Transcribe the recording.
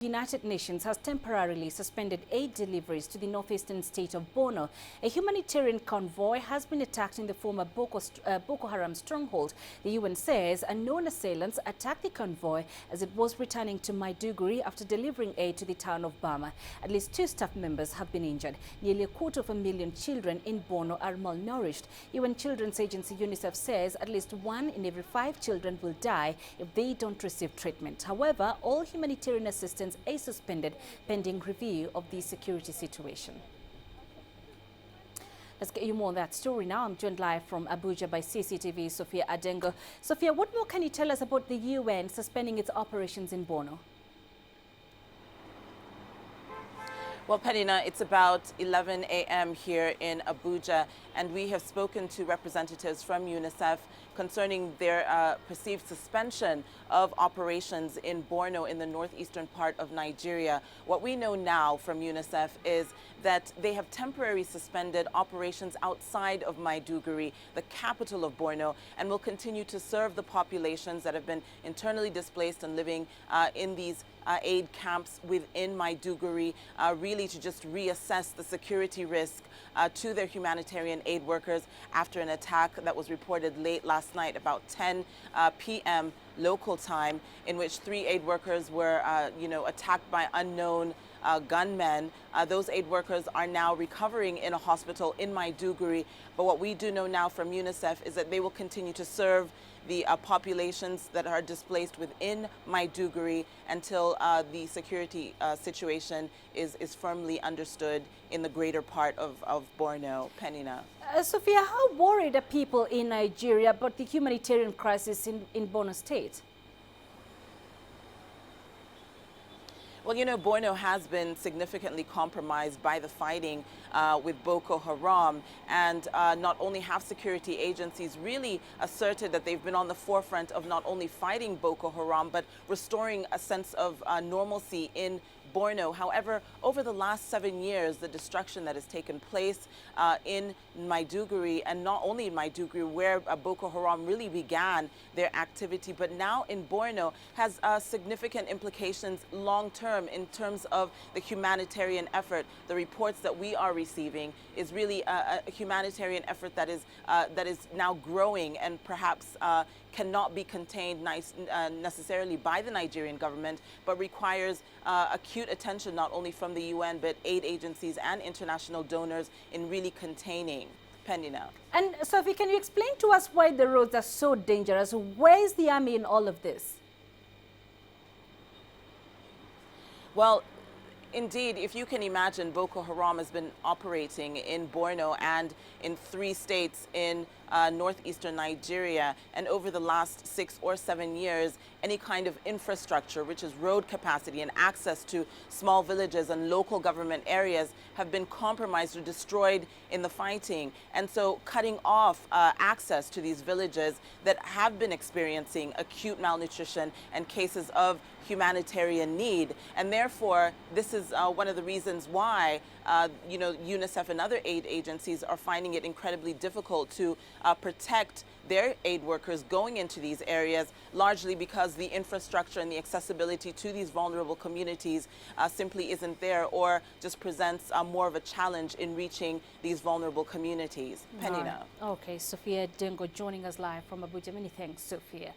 The United Nations has temporarily suspended aid deliveries to the northeastern state of Borno. A humanitarian convoy has been attacked in the former Boko Haram stronghold. The UN says unknown assailants attacked the convoy as it was returning to Maiduguri after delivering aid to the town of Bama. At least 2 staff members have been injured. Nearly 250,000 children in Borno are malnourished. UN Children's Agency UNICEF says at least 1 in every 5 children will die if they don't receive treatment. However, all humanitarian assistance is suspended pending review of the security situation. Let's get you more on that story now. I'm joined live from Abuja by CCTV Sophia Adengo. Sophia, what more can you tell us about the UN suspending its operations in Borno? Well, Penina, it's about 11 a.m. here in Abuja, and we have spoken to representatives from UNICEF concerning their perceived suspension of operations in Borno in the northeastern part of Nigeria. What we know now from UNICEF is that they have temporarily suspended operations outside of Maiduguri, the capital of Borno, and will continue to serve the populations that have been internally displaced and living in these aid camps within Maiduguri, really to just reassess the security risk to their humanitarian aid workers after an attack that was reported late last night, about 10 p.m. local time, in which 3 aid workers were, attacked by unknown gunmen. Those aid workers are now recovering in a hospital in Maiduguri. But what we do know now from UNICEF is that they will continue to serve the populations that are displaced within Maiduguri until the security situation is firmly understood in the greater part of Borno. Penina. Sophia, how worried are people in Nigeria about the humanitarian crisis in Borno State? Well, you know, Borno has been significantly compromised by the fighting with Boko Haram, and not only have security agencies really asserted that they've been on the forefront of not only fighting Boko Haram, but restoring a sense of normalcy in Borno. However, over the last 7 years, the destruction that has taken place in Maiduguri, and not only in Maiduguri, where Boko Haram really began their activity, but now in Borno, has significant implications long-term in terms of the humanitarian effort. The reports that we are receiving is really a humanitarian effort that is now growing and perhaps cannot be contained necessarily by the Nigerian government, but requires acute attention not only from the UN, but aid agencies and international donors in really containing. Penina. And Sophie, can you explain to us why the roads are so dangerous? Where is the army in all of this? Well, indeed, if you can imagine, Boko Haram has been operating in Borno and in 3 states in northeastern Nigeria. And over the last 6 or 7 years, any kind of infrastructure, which is road capacity and access to small villages and local government areas, have been compromised or destroyed in the fighting. And so cutting off access to these villages that have been experiencing acute malnutrition and cases of humanitarian need. And therefore, this is one of the reasons why UNICEF and other aid agencies are finding it incredibly difficult to protect their aid workers going into these areas, largely because the infrastructure and the accessibility to these vulnerable communities simply isn't there, or just presents more of a challenge in reaching these vulnerable communities. Penina. Okay, Sophia Adengo joining us live from Abuja. Many thanks, Sophia.